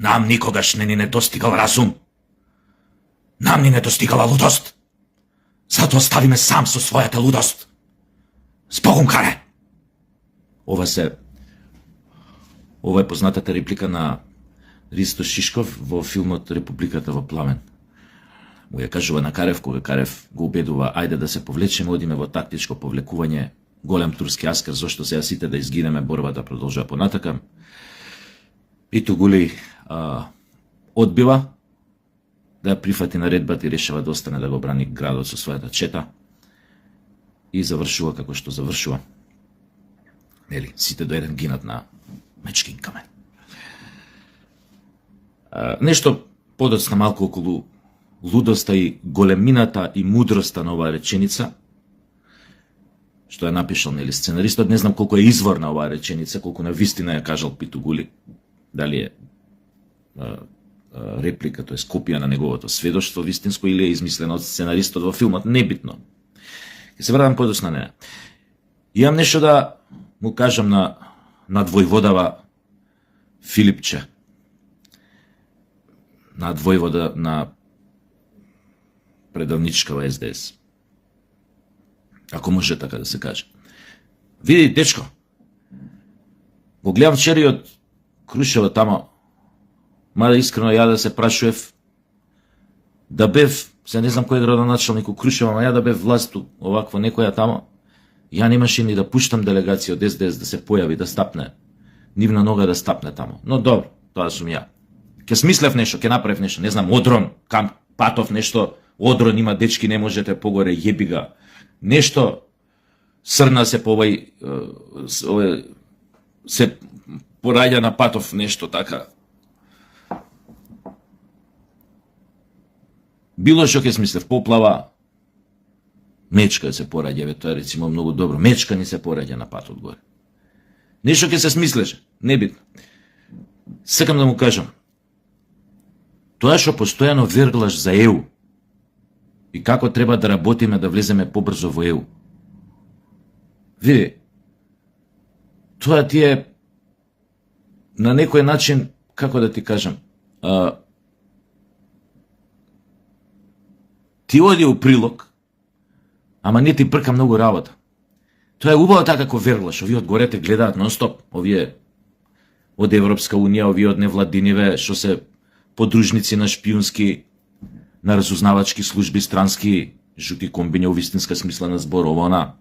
Нам никогаш не ни недостигал разум. Нам ни недостигала лудост. Затоа ставиме сам со својата лудост. Збогум, каре! Ова е познатата реплика на Ристо Шишков во филмот Републиката во пламен. Му ја кажува на Карев, кога Карев го убедува, ајде да се повлечеме, одиме во тактичко повлекување, голем турски аскер, зошто сега сите да изгинеме, борбата продолжува понатака. Питугули одбива да ја прифати наредбата и решава да остане да го брани градот со својата чета и завршува како што завршува. Нели, сите до еден гинат на мечкин камен. Нешто подоцна малку околу лудоста и големината и мудроста на оваа реченица, што ја напишал, нели, сценаристот. Не знам колку е изворна оваа реченица, колку на вистина ја кажал Питугули, дали е реплика, тоа е копија на неговото сведоштво вистинско или е измислено од сценаристот во филмот, небитно. Ќе се вратам подоцна на неа. Имам нешто да му кажам на надвојводава Филипче, надвојвода на предавничкава СДС. Ако може така да се каже. Види, дечко, го гледам вчери од Крушева тамо, мада искрено ја да се прашуев, да бев, се не знам кој е градоначалник у Крушева, ма ја да бев власту овакво некоја тамо, ја немаше ни да пуштам делегација од СДС да се појави, да стапне, нивна нога да стапне тамо. Но добро, тоа сум ја. Ке смислев нешто, ке направив нешто, не знам, Одрон, Камп Патов, нешто, Одрон има дечки, не можете погоре, јеби га. Нешто срна се по се пораѓа на Патов, нешто така. Било што ке смислев, поплава, мечка се пораѓа, тоа е рецимо многу добро. Мечка ни се пораѓа на Патот горе. Нешто ке се смислеше, небитно. Сакам да му кажам, тоа што постојано верглаш за ЕУ и како треба да работиме да влеземе побрзо во ЕУ. Види, тоа ти е на некој начин, како да ти кажам, ти оди у прилог, ама не ти прка многу работа. Тоа е убаво така како верглаш, овие од горе те гледаат нон-стоп, овие од Европска Унија, овие од невладиниве, што се подружници на шпиунски, на разузнавачки служби, странски, жути комбиња у вистинска смисла на збор, ова она.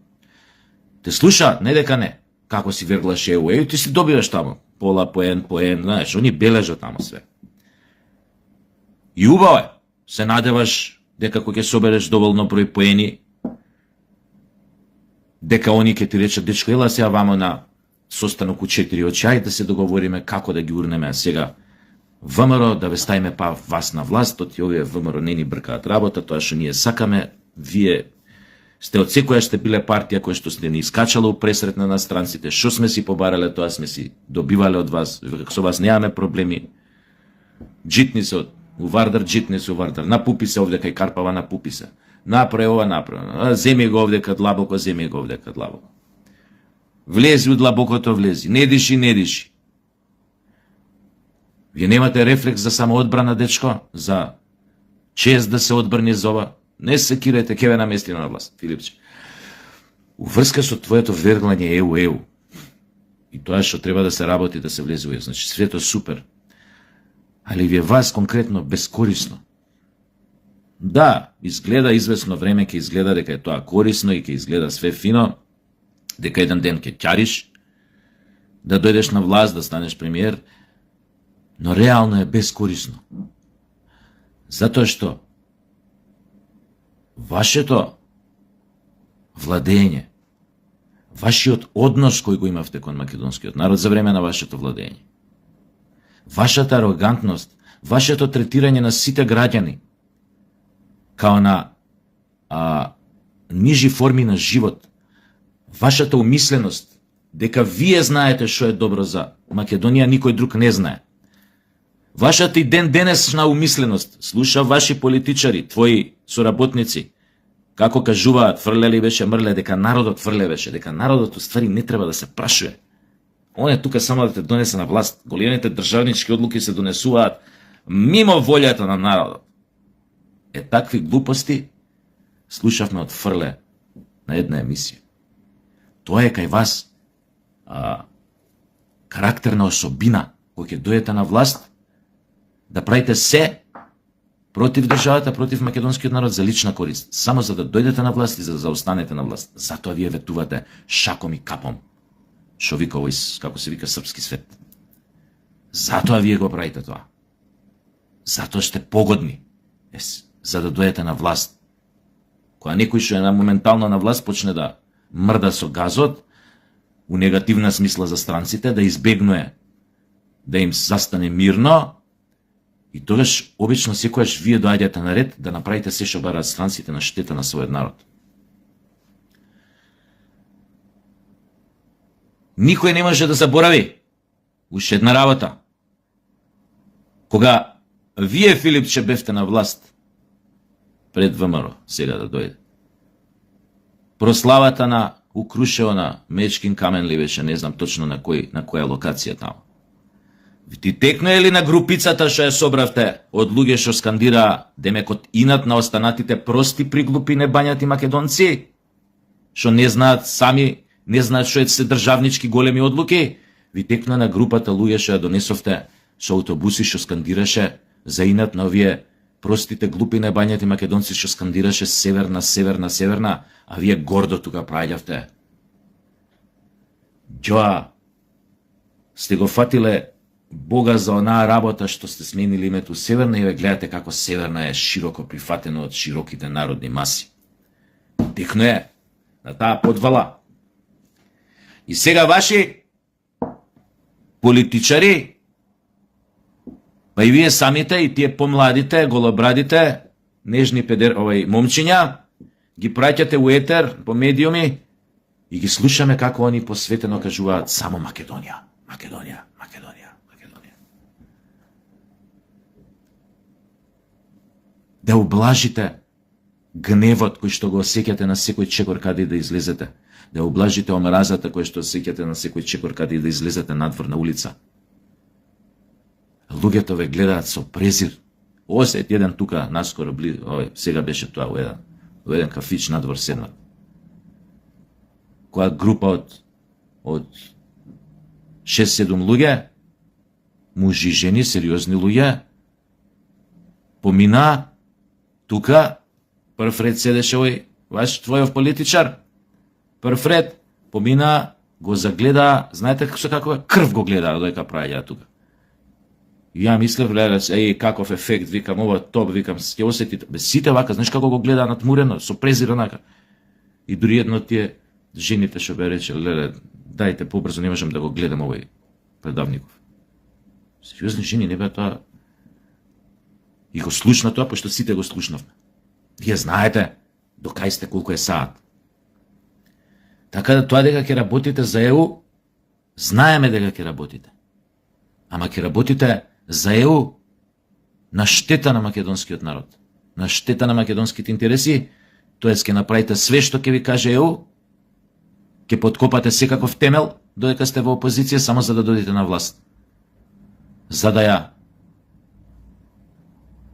Те слушаат, не дека не. Како си верглаш ЕУ, ти си добиваш тамо. Пола по ен, знаеш, они бележат тамо све. И убаво е, се надеваш дека кога ќе собереш доволно број поени, дека они ќе ти речат, дечко, ела сега вамо на состанок у 4 очи, ајде да се договориме како да ги урнеме, а сега ВМРО да ве ставиме па вас на власт, оти овие ВМРО не ни бркаат работа, тоа што ние сакаме, вие сте од секоја сте биле партија која што сте ни искачала у пресретна на странците, што сме си побарале, тоа сме си добивале од вас, со вас немаме проблеми. Джитни се у Вардар, джитни се у Вардар, напупи се овде кај Карпава, напупи се. Направи ова, направи. Земи го овде кад Лабоко, земи го овде кад Лабоко. Влези у длабокото, влези. Не диши, не диши. Вие немате рефлекс за самоодбрана, дечко, за чест да се одбрани за ова. Не се кирајте, ке ве намести на власт, Филипче. Уврска со твоето верглање ЕУ. И тоа што треба да се работи, да се влезе у ЕУ. Значи, свето супер. Али ви е вас конкретно безкорисно. Да, изгледа известно време, ќе изгледа дека е тоа корисно и ќе изгледа све фино, дека еден ден ќе ќариш, да дојдеш на власт, да станеш премиер, но реално е безкорисно. Затоа што вашето владење, вашиот однос кој го имавте кон македонскиот народ за време на вашето владење, вашата арогантност, вашето третирање на сите граѓани као на нижи форми на живот, вашата умисленост, дека вие знаете што е добро за Македонија, никој друг не знае. Вашата и денесна умисленост, слуша ваши политичари, твои соработници, како кажуваат, фрлели беше мрле, дека народот фрле беше, дека народот уствари не треба да се прашува. Он е тука само да те донесе на власт. Големите државнички одлуки се донесуваат мимо волјата на народот. Такви глупости слушавме од Фрле на една емисија. Тоа е кај вас карактерна особина кој ќе дојдете на власт да правите се против државата, против македонскиот народ за лична корист, само за да дојдете на власт и за да останете на власт. Затоа вие ветувате шаком и капом. Шо вика овој, како се вика, српски свет. Затоа вие го правите тоа. Затоа сте погодни за да дојдете на власт. Кога некој што е моментално на власт почне да мрда со газот, у негативна смисла за странците, да избегнуе да им застане мирно, и тогаш обично секојаш вие доаѓате на ред да направите се што бараат странците на штета на својот народ. Никој не може да заборави уште една работа. Кога вие, Филипче, бевте на власт пред ВМРО, сега да дојде, прославата на Укрушево на Мечкин камен ли беше, не знам точно на која локација таму. Ти текнуе ли на групицата што ја собравте од луѓе што скандираа демекот инат на останатите прости приглупи небањати македонци, што не знаат сами, не знаат што е се државнички големи одлуки? Ви текнуе на групата луѓе што ја донесовте со автобуси што скандираше за инат на овие простите глупи небањати македонци што скандираше северна, северна, северна, а вие гордо тука прајавте. Џоа, сте го фатиле Бога за онаа работа што сте сменили името Северна и ве гледате како Северна е широко прифатено од широките народни маси. Текно е на таа подвала. И сега ваши политичари, па и вие самите, и тие помладите, голобрадите, нежни момчиња, ги праќате у етер, по медиуми, и ги слушаме како они посветено кажуваат само Македонија, Македонија, Македонија, Македонија. Да облажите гневот кој што го осеќате на секој чекор каде да излезете, да облажите омразата кој што осеќате на секој чекор каде да излезете надвор на улица. Луѓето ве гледаат со презир. Осет еден тука наскоро сега беше тоа во еден кафич надвор седнат. Која група од 6-7 луѓе, мужи и жени, сериозни луѓе, помина тука, прв ред седеше овој твојов политичар, прв ред помина, го загледа, знаете со каква крв го гледа доека праја тука. И ја мислев, каков ефект, викам, ова топ, викам, ќе осетите. Сите вака, знаеш како го гледа натмурено, со презир онака. И дури едно тие жените што бе рече, леле, дајте побрзо, не можам да го гледам овој предавников. Сериозни жени, не бе тоа. И го слушна тоа, пошто сите го слушнавме. Вие знаете до кај сте, колку е саат. Така да тоа дека ќе работите за ЕУ, знаеме дека ќе работите. Ама ќе работите за ЕУ на штета на македонскиот народ, на штета на македонските интереси, тоест ќе направите све што ќе ви каже ЕУ, ќе подкопате секаков темел додека сте во опозиција само за да додите на власт. За да ја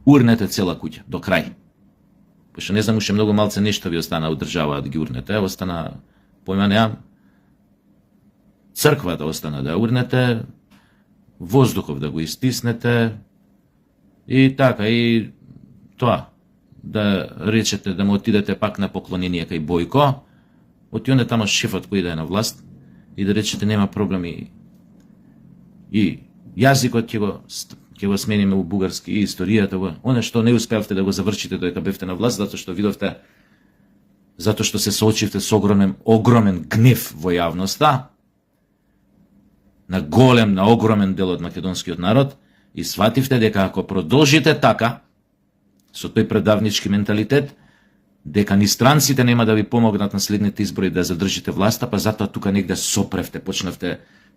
урнете цела куќа до крај. Пошто не знам, уште многу малце нешто ви остана од држава да ги урнете, остана, појма неам, црквата остана да ја урнете, воздухов да го истиснете и така, и тоа, да речете, да му отидете пак на поклонение кај Бојко, отионе тамо шефот кој да е на власт и да речете нема проблеми и јазикот ќе го смениме у бугарски и историјата, оне што не успеавте да го завршите додека бевте на власт, затоа што видовте, затоа што се соочивте со огромен гнев во јавноста, на огромен дел од македонскиот народ, и свативте дека ако продолжите така, со тој предавнички менталитет, дека ни странците нема да ви помогнат на следните избори да задржите власта, па затоа тука негде сопревте,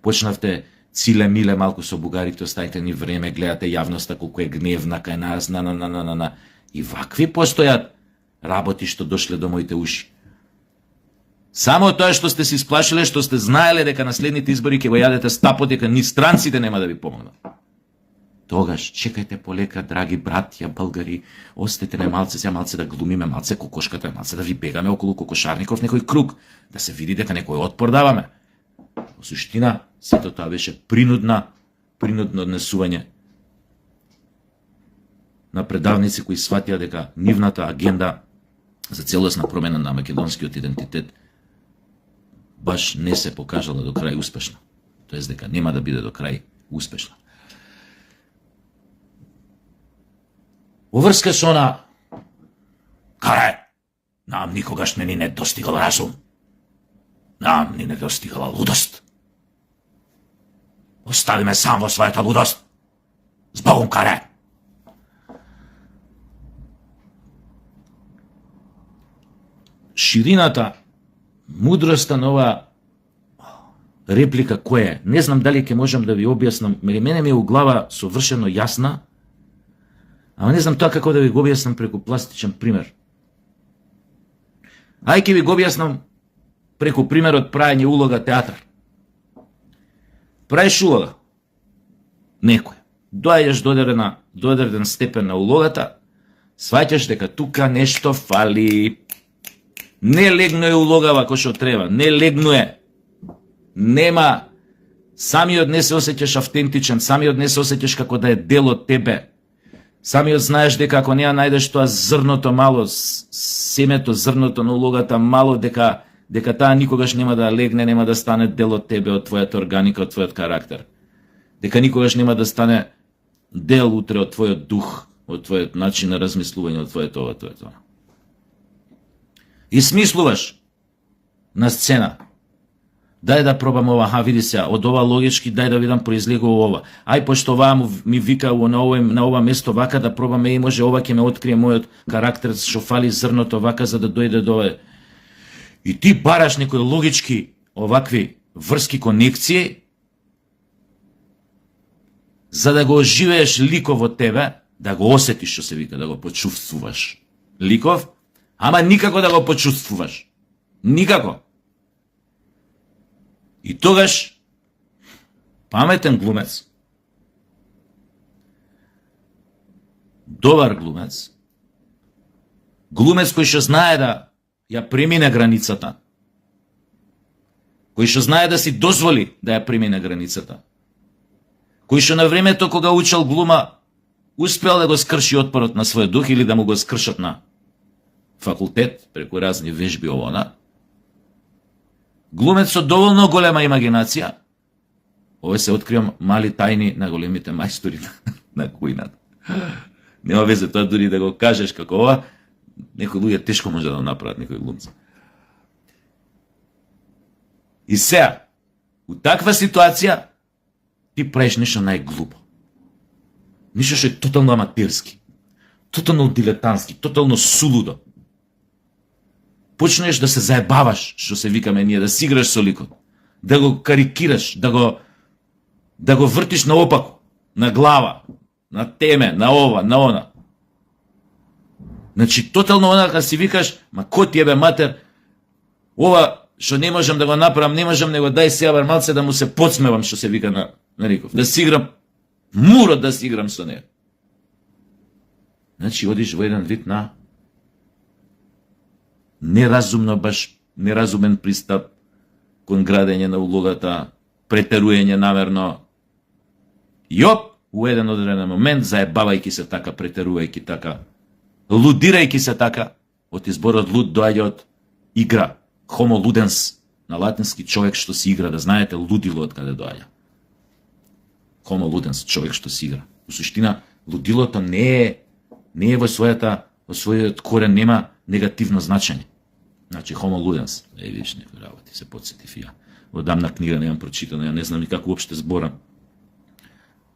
почнавте циле миле малку со бугарите, оставите ни време, гледате јавноста колку е гневна кај нас, и вакви постојат работи што дошле до моите уши. Само тоа што сте се исплашиле, што сте знаеле дека на следните избори ќе го јадете стапот, дека ни странците нема да ви помогнат. Тогаш чекајте полека, драги братја българи, остете не малце, сега малце да глумиме, малце кокошката, малце да ви бегаме околу кокошарников некој круг, да се види дека некој отпор даваме. Во суштина, сето тоа беше принудно однесување на предавници кои сватија дека нивната агенда за целосна промена на македонскиот идентитет баш не се покажала до крај успешна. Тоест дека нема да биде до крај успешна. Уврска со она, карај, нам никогаш не ни не достигал разум. Нам ни не достигала лудост. Оставиме сам во својата лудост. Збогом, карај. Ширината, мудроста на ова реплика која е, не знам дали ќе можам да ви објаснам, мене ми е у глава совршено јасна, ама не знам тоа како да ви го објаснам преку пластичен пример. Ај ќе ви го објаснам преку примерот прајање улога театар. Праиш улога, некој, доаѓаш до одреден степен на улогата, сваќаш дека тука нешто фали. Не легнуе улогава кој што треба, не легнуе. Нема, самиот не се осеќаш автентичен, самиот не се осеќаш како да е дел од тебе. Самиот знаеш дека ако не ја најдеш тоа зрното мало, семето, зрното на улогата мало, дека таа никогаш нема да легне, нема да стане дел од тебе, од твојата органика, од твојот карактер. Дека никогаш нема да стане дел утре од твојот дух, од твојот начин на размислување, од твојот ова. И смислуваш на сцена. Дај да пробам ова, види се, од ова логички, дај да видам произлегува ова. Ај, пошто оваа ми вика на ова место вака, да пробаме и може ова ќе ме открие мојот карактер, што фали зрното вака, за да дојде до ова. И ти бараш некои логички овакви врски конекции, за да го оживееш ликов во тебе, да го осетиш, што се вика, да го почувствуваш ликов, ама никако да го почувствуваш. Никако. И тогаш паметен глумец, добар глумец кој што знае да ја премине границата, кој што знае да си дозволи да ја премине границата, кој што на времето кога учел глума успел да го скрши отпорот на својот дух или да му го скршат на факултет преку разни вежби овона, глумец со доволно голема имагинација, овој се откривам мали тајни на големите мајстори на кујната. Нема везе тоа дури да го кажеш како ова, некои луѓе тешко може да направат некои глумци. И сега, у таква ситуација, ти правиш нешто најглупо. Нешто што е тотално аматерски, тотално дилетантски, тотално сулудо. Почнеш да се заебаваш, што се викаме ние, да си играш со ликот, да го карикираш, да го вртиш наопаку, на глава, на теме, на ова, на она. Значи, тотално онака си викаш, ма кој ти е бе матер, ова што не можам да го направам, не можам него дај сега бар малце да му се подсмевам, што се вика на ликов, да си играм, мурот да си играм со неја. Значи, одиш во еден вид на неразумен пристап кон градење на улогата, претеруење намерно. Јоп, у еден одреден момент, заебавајќи се така, претерувајќи така, лудирајќи се така, од изборот луд доаѓа од игра, homo ludens, на латински човек што си игра, да знаете лудило од каде доаѓа. Homo ludens, човек што си игра. Во суштина, лудилото не е во својот корен, нема негативно значење. Значи, homo ludens, видиш некои работи, се подсетив ја. Одамна книга немам прочитана, ја не знам ни како уопште зборам.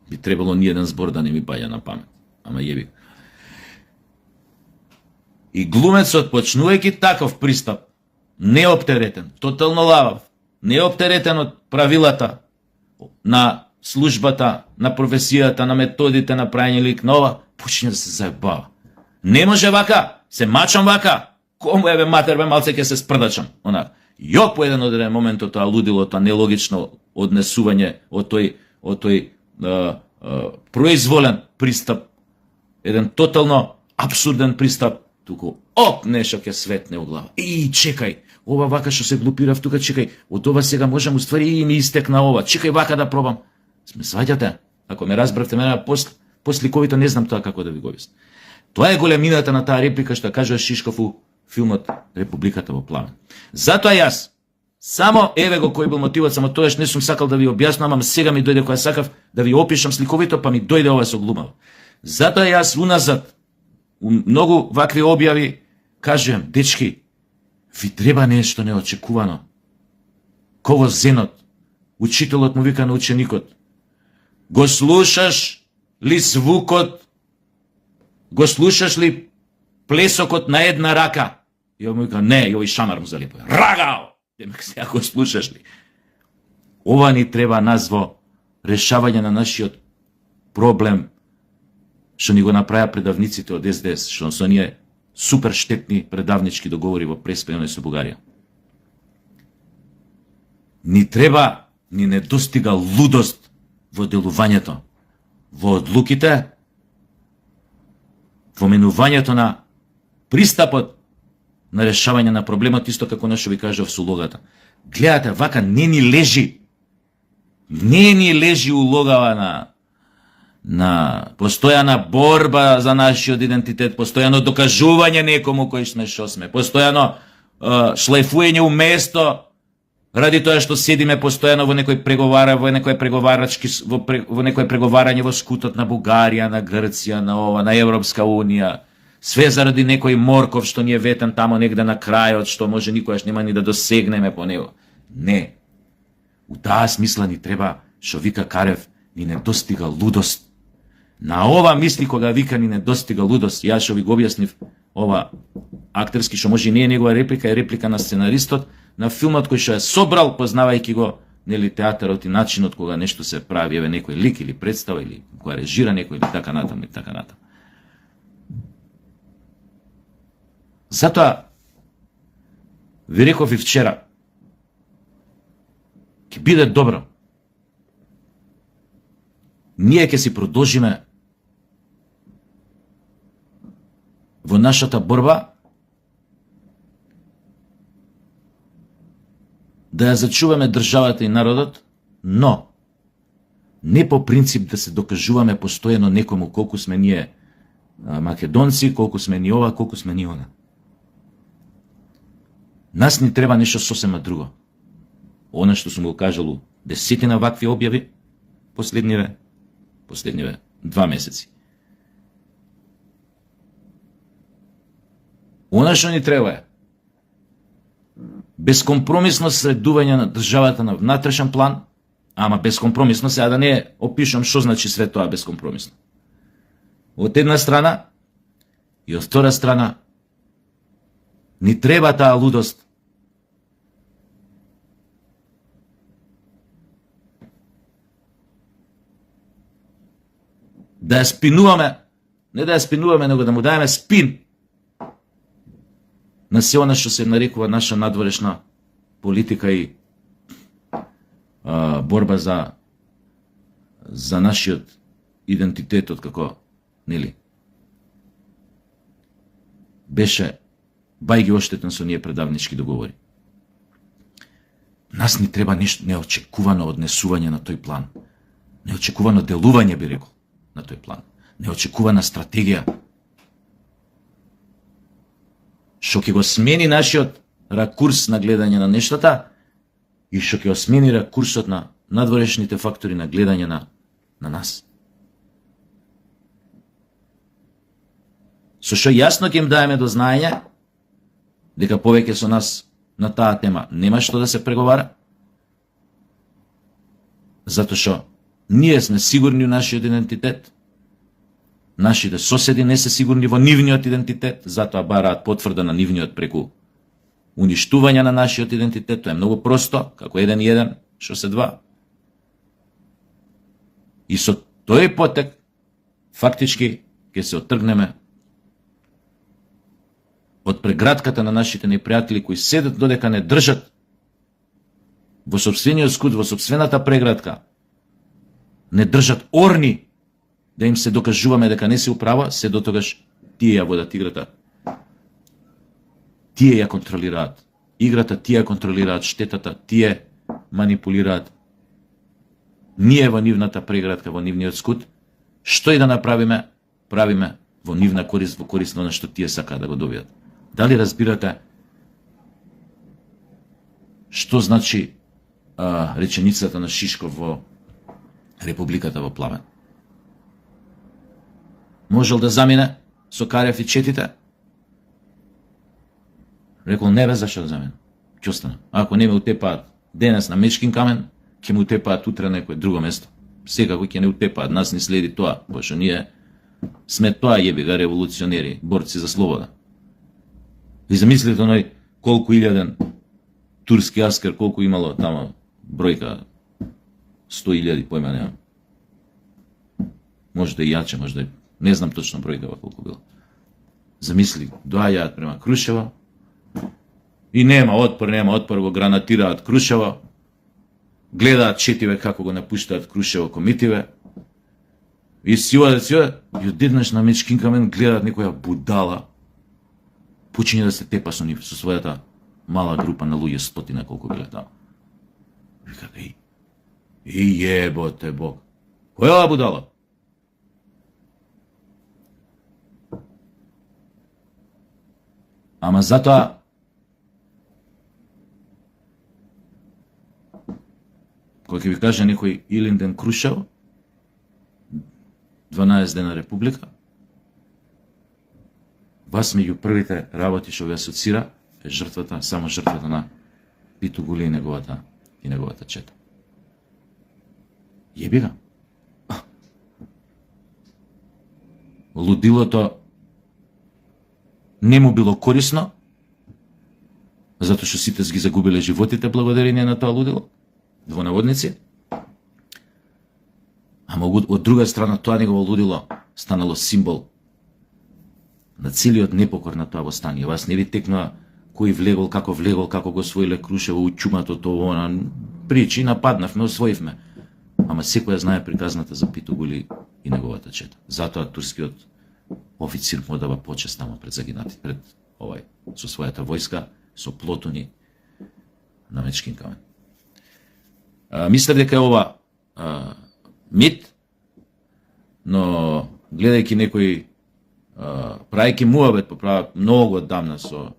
Би требало ни еден збор да не ми паѓа на памет. Ама јеби. И глумецот, почнувајќи таков пристап, неоптеретен, тотално лавав, неоптеретен од правилата на службата, на професијата, на методите на прајање лик нова, почне да се заебава. Не може вака, се мачам вака, кому е бе матер бе малце ќе се спрдачам, онак. Ја по еден одреден момент од тоа лудило, тоа нелогично однесување од тој произволен пристап, еден тотално абсурден пристап, туку нешто ќе светне у глава. И чекај, ова вака што се глупирав тука, чекај, од ова сега можам уствари и ми истекна ова, чекај вака да пробам. Сме сваѓате? Ако ме разбравте мене после ковита, не знам тоа како да ви го објаснам. Тоа е големината на таа реплика што кажува Шишков у филмот Републиката во пламен. Затоа јас само еве го кој бил мотивот, само тоаш не сум сакал да ви објаснам, ама сега ми дојде кога сакав да ви опишам сликовито, па ми дојде ова со глумав. Затоа јас уназад у многу вакви објави кажем, дечки, ви треба нешто неочекувано. Ково зенот, учителот му вика на ученикот, го слушаш ли звукот, го слушаш ли плесокот на една рака? И му вика, не, и овој шамар му залепува. Рагао! Демек сега го слушаш ли? Ова ни треба назво решавање на нашиот проблем, што ни го направија предавниците од СДС, што со ние супер штетни предавнички договори во преспојано со Бугарија. Ни треба, ни недостига лудост во делувањето, во одлуките, во менувањето на пристапот на решавање на проблемот, исто како нешто ви кажав со улогата. Гледате, вака не ни лежи улогава на постојана борба за нашиот идентитет, постојано докажување некому кој сме што сме, постојано шлајфуење уместо ради тоа што седиме постојано во некој преговарање во скутот на Бугарија, на Грција, на ова, на Европска унија, све заради некој морков што ни е ветен тамо негде на крајот, што може никогаш нема ни да досегнеме по него. Не. У таа смисла ни треба, што вика Карев, ни недостига лудост. На ова мисли кога вика ни недостига лудост, јас што ви го објаснив ова актерски, што може и не е негова реплика, е реплика на сценаристот на филмот кој што е собрал, познавајќи го, нели, театарот и начинот кога нешто се прави, еве некој лик или представа, или кога режира некој, или така натаму, или така натаму. Затоа, ви реков и вчера, ќе биде добро. Ние ќе си продолжиме во нашата борба да ја зачуваме државата и народот, но не по принцип да се докажуваме постојано некому колку сме ние македонци, колку сме ни ова, колку сме ни она. Нас ни треба нешто сосема друго. Она што сум го кажал, десетина вакви објави последниве 2 месеци. Она што ни треба е безкомпромисно следување на државата на внатрешен план, ама безкомпромисно, сега да не опишам што значи све тоа безкомпромисно. Од една страна и од втора страна ни треба таа лудост да ја спинуваме, не да ја спинуваме, него да му даеме спин на се она што се нарекува наша надворешна политика и борба за нашиот идентитетот, како, нели, беше бајги оштетен со ние предавнички договори. Нас ни треба нешто неочекувано однесување на тој план. Неочекувано делување, би рекол, на тој план. Неочекувана стратегија, што ќе го смени нашиот ракурс на гледање на нештата и што ќе го смени ракурсот на надворешните фактори на гледање на нас. Со што јасно ќе им даеме до знаење дека повеќе со нас на таа тема нема што да се преговара, затоа што ние сме сигурни у нашиот идентитет, нашите соседи не се сигурни во нивниот идентитет, затоа бараат потврда на нивниот преку уништување на нашиот идентитет. Тоа е многу просто, како 1 и 1, што се 2. И со тој потек, фактички, ќе се оттргнеме од преградката на нашите непријатели кои седат додека не држат во сопствениот скут, во сопствената преградка, не држат орни да им се докажуваме дека не се управа, се дотогаш тие ја водат играта. Тие ја контролираат играта, тие ја контролираат штетата, тие манипулираат. Ние во нивната преградка, во нивниот скут, што и да направиме, правиме во нивна корист, во корист на она што тие сакаат да го добијат. Дали разбирате што значи реченицата на Шишков во Републиката во пламен? Можел да замине со Карев и четите? Рекол, не бе, зашто да замине? Ќе остана. Ако не ме утепаат денес на Мечкин камен, ќе му утепаат утре на некое друго место. Секако ќе не утепаат, нас не следи тоа, пошто ние сме тоа јебига револуционери, борци за слобода. И замислите оној колку илјаден турски аскер, колку имало тамо бројка 100.000, појма немам. Може да и јаче, може да и... Не знам точно бројкава колку било. Замисли, доаѓаат према Крушево и нема отпор, го гранатираат Крушево, гледаат четиве како го напуштаат Крушево комитиве и си одат, и одеднаш на Мечкин камен гледаат некоја будала, почине да се тепа со нив, со својата мала група на луѓе, 100 колку биле таму. Викат, јеботе Бог, која е ова будала? Ама затоа кој ќе ви каже некој Илинден Крушево, 12 дена Република, вас меѓу првите работи што ви асоцира е жртвата, само жртвата на Пито Гули и неговата чета. Јеби га. Лудилото не му било корисно, затоа што сите ги загубиле животите благодарение на тоа лудило, во наводници. Ама од друга страна тоа негово лудило станало символ на целиот непокор на тоа востание. Вас не ви текнува кој влегол, како го освоиле Крушево, учумато тоа, причи, нападнавме, освоивме. Ама секоја знае приказната за Пито Гули и неговата чета. Затоа турскиот официр му дава почест тамо пред загинати, пред со својата војска, со плотуни на Мечкин камен. Мислев дека е ова мит, но гледајќи некои прајки муабет поправа многу оддамна со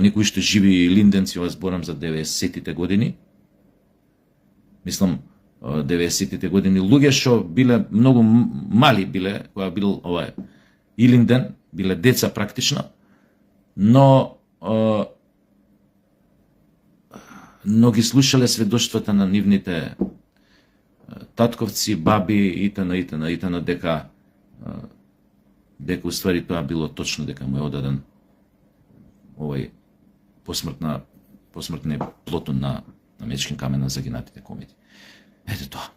некои што живи линденци, ова зборам за 90-тите години. Мислам 90-тите години луѓе што биле многу мали биле, кога бил Илинден, биле деца практично, но ги слушале сведоштвата на нивните татковци, баби итн. Дека уствари тоа било точно, дека му е одаден посмртниот плотун на Мечкин камен на загинатите комити. Ете тоа.